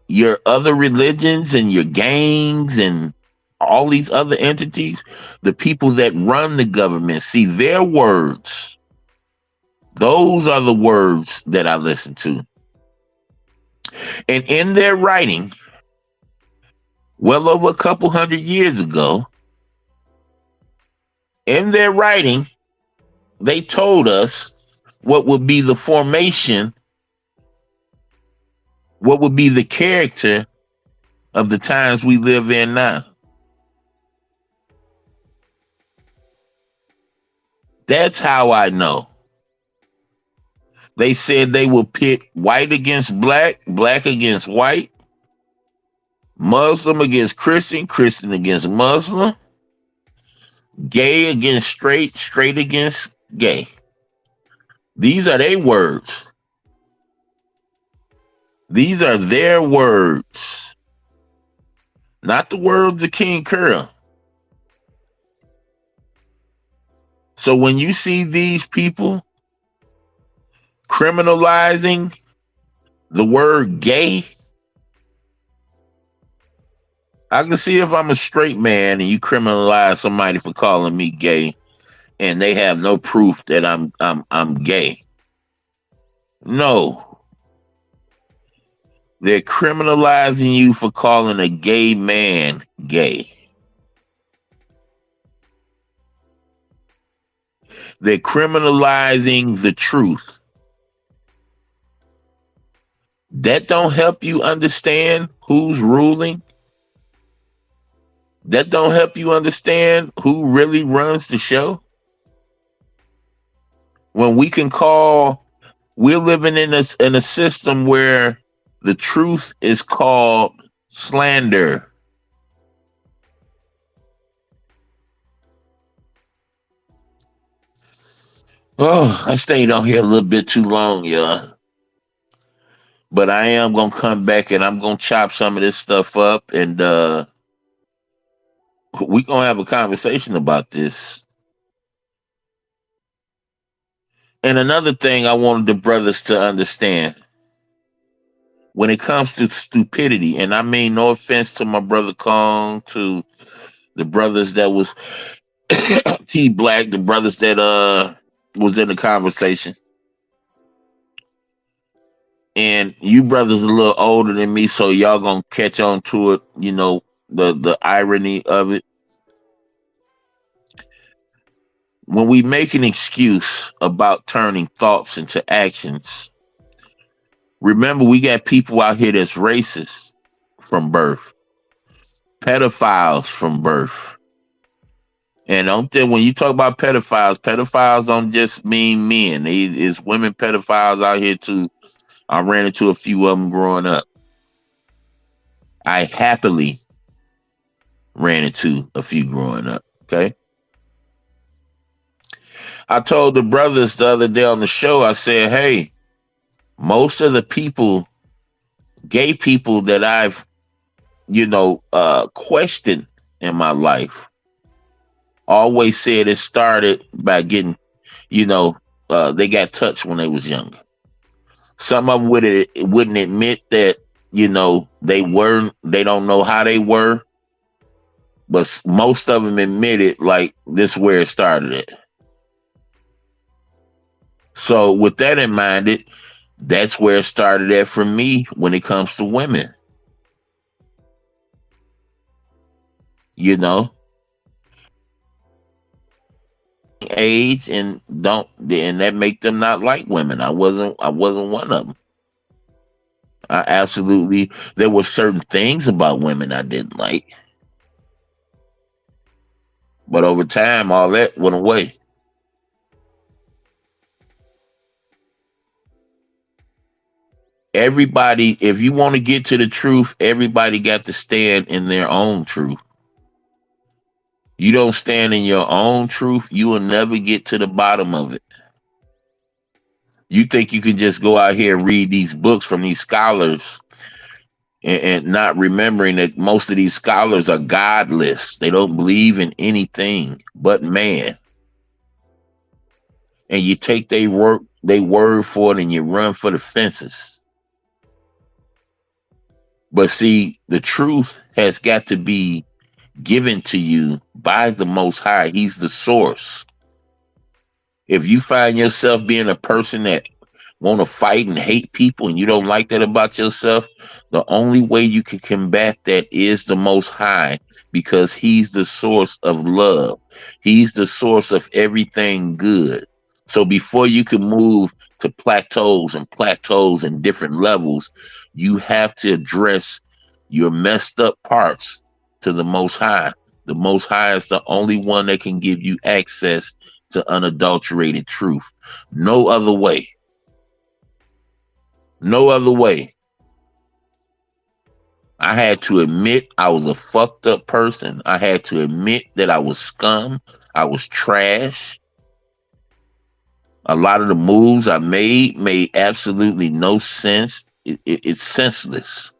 your other religions and your gangs and all these other entities, the people that run the government, see their words. Those are the words that I listen to. And in their writing, well over a couple hundred years ago, in their writing, they told us what would be the formation, what would be the character of the times we live in now. That's how I know. They said they will pit white against black, black against white, Muslim against Christian, Christian against Muslim, gay against straight, straight against gay. These are their words. These are their words, not the words of King Curl. So when you see these people criminalizing the word gay, I can see if I'm a straight man and you criminalize somebody for calling me gay and they have no proof that I'm gay. No. They're criminalizing you for calling a gay man gay. They're criminalizing the truth. That don't help you understand who's ruling. That don't help you understand who really runs the show. When we can call, we're living in a system where the truth is called slander. Oh, I stayed on here a little bit too long, y'all. But I am gonna come back and I'm gonna chop some of this stuff up and we gonna have a conversation about this. And another thing I wanted the brothers to understand when it comes to stupidity, and I mean no offense to my brother Kong, to the brothers that was T Black, the brothers that was in the conversation. And you brothers a little older than me, so y'all gonna catch on to it, you know, the irony of it. When we make an excuse about turning thoughts into actions, remember we got people out here that's racist from birth, pedophiles from birth. And don't think when you talk about pedophiles, pedophiles don't just mean men. There's women pedophiles out here too. I ran into a few of them growing up. I happily ran into a few growing up. Okay. I told the brothers the other day on the show, I said, hey, most of the people, gay people that I've, questioned in my life, always said it started by getting, they got touched when they was younger. Some of them wouldn't admit that, they don't know how they were, but most of them admitted like this is where it started at. So with that in mind, that's where it started at for me when it comes to women. Age and that make them not like women. I wasn't one of them. There were certain things about women I didn't like. But over time, all that went away. Everybody, if you want to get to the truth, everybody got to stand in their own truth. You don't stand in your own truth, you will never get to the bottom of it. You think you can just go out here and read these books from these scholars and not remembering that most of these scholars are godless. They don't believe in anything but man. And you take they word for it and you run for the fences. But see, the truth has got to be given to you by the Most High. He's the source. If you find yourself being a person that want to fight and hate people and you don't like that about yourself, the only way you can combat that is the Most High, because he's the source of love. He's the source of everything good. So before you can move to plateaus and different levels, you have to address your messed up parts to the Most High. The Most High is the only one that can give you access to unadulterated truth. No other way. No other way. I had to admit I was a fucked up person. I had to admit that I was scum. I was trash. A lot of the moves I made absolutely no sense. It's senseless.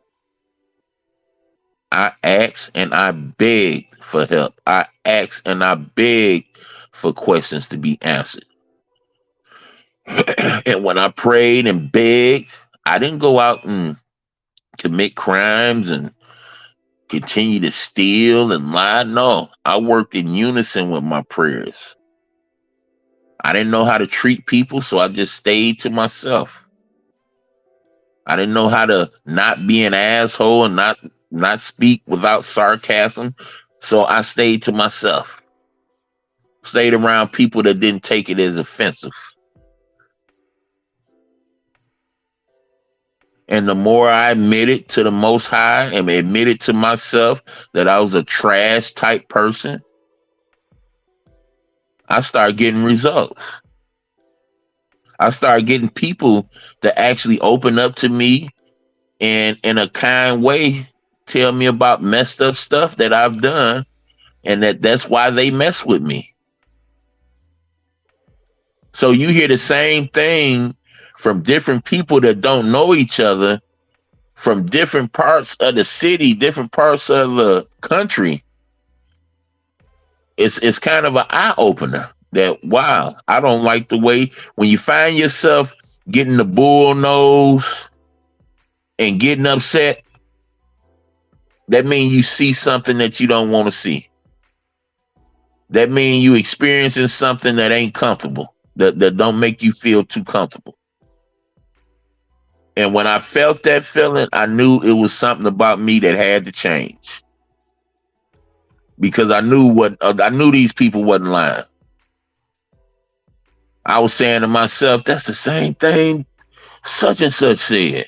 I asked and I begged for help. I asked and I begged for questions to be answered. And when I prayed and begged, I didn't go out and commit crimes and continue to steal and lie. No, I worked in unison with my prayers. I didn't know how to treat people, so I just stayed to myself. I didn't know how to not be an asshole and not speak without sarcasm, so I stayed to myself. Stayed around people that didn't take it as offensive. And the more I admitted to the Most High and admitted to myself that I was a trash type person, I started getting results. I started getting people to actually open up to me and in a kind way tell me about messed up stuff that I've done, and that's why they mess with me. So you hear the same thing from different people that don't know each other, from different parts of the city, different parts of the country. It's kind of an eye opener that, wow, I don't like the way when you find yourself getting the bull nose and getting upset, that means you see something that you don't want to see. That means you experiencing something that ain't comfortable, that don't make you feel too comfortable. And when I felt that feeling, I knew it was something about me that had to change. Because I knew these people wasn't lying. I was saying to myself, that's the same thing such and such said.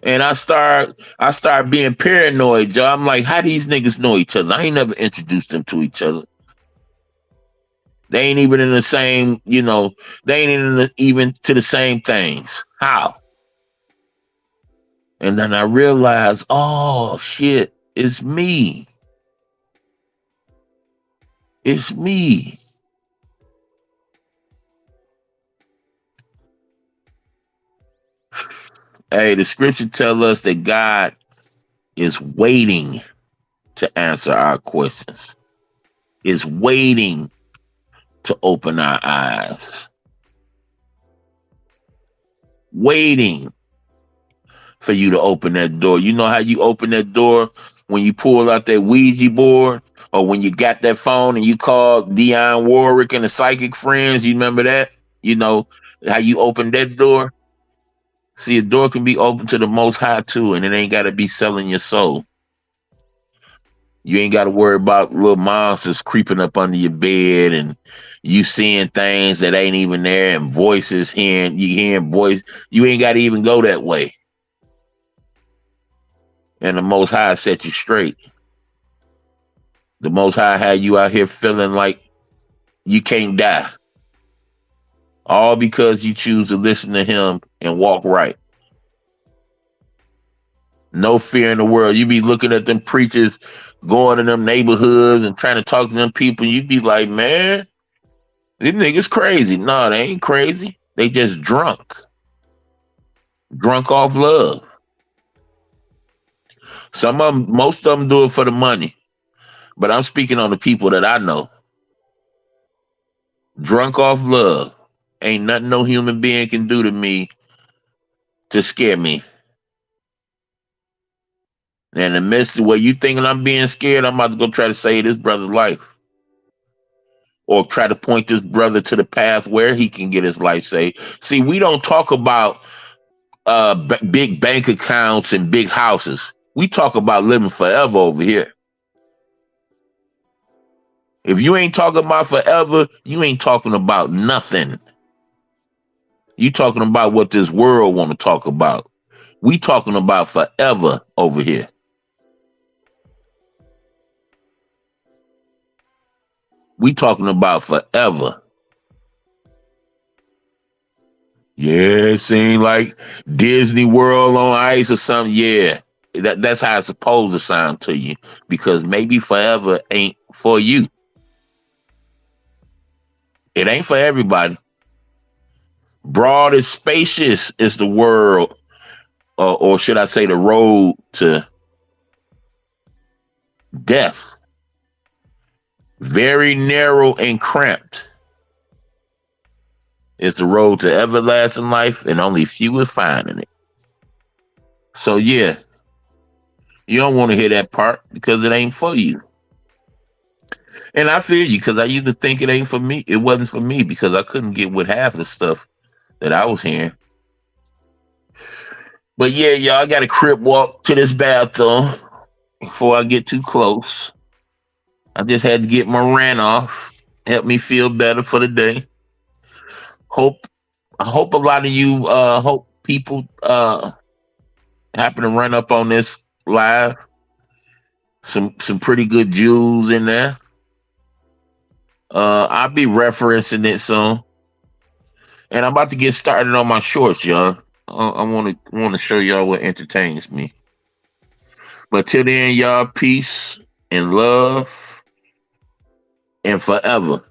And I start being paranoid, y'all. I'm like, how these niggas know each other? I ain't never introduced them to each other. They ain't even in the same, they ain't even to the same things. How? And then I realized, oh shit, it's me. It's me. Hey, the scripture tell us that God is waiting to answer our questions. Is waiting to open our eyes. Waiting for you to open that door. You know how you open that door when you pull out that Ouija board, or when you got that phone and you call Dionne Warwick and the Psychic Friends? You remember that? You know how you open that door? See, a door can be open to the Most High too, and it ain't got to be selling your soul. You ain't got to worry about little monsters creeping up under your bed and you seeing things that ain't even there, and voices you hearing voice. You ain't got to even go that way. And the Most High set you straight. The Most High had you out here feeling like you can't die. All because you choose to listen to him and walk right. No fear in the world. You be looking at them preachers going to them neighborhoods and trying to talk to them people. You'd be like, man, these niggas crazy. No, they ain't crazy. They just drunk off love. Some of them, most of them do it for the money. But I'm speaking on the people that I know. Drunk off love. Ain't nothing no human being can do to me to scare me. And in the midst of where you thinking I'm being scared, I'm about to go try to save this brother's life. Or try to point this brother to the path where he can get his life saved. See, we don't talk about big bank accounts and big houses. We talk about living forever over here. If you ain't talking about forever, you ain't talking about nothing. You talking about what this world want to talk about. We talking about forever over here. We talking about forever. Yeah, it seems like Disney World on ice or something. Yeah, that's how it's supposed to sound to you, because maybe forever ain't for you. It ain't for everybody. Broad and spacious is the world, or should I say the road to death. Very narrow and cramped is the road to everlasting life, and only few are finding it. So yeah, you don't want to hear that part because it ain't for you. And I feel you, because I used to think it ain't for me. It wasn't for me because I couldn't get with half the stuff that I was hearing. But yeah, y'all, I got a crip walk to this bathroom before I get too close. I just had to get my rant off, help me feel better for the day. Hope I hope a lot of you hope people happen to run up on this live. Some pretty good jewels in there. I'll be referencing it soon. And I'm about to get started on my shorts, y'all. I want to show y'all what entertains me. But till then, y'all, peace and love and forever.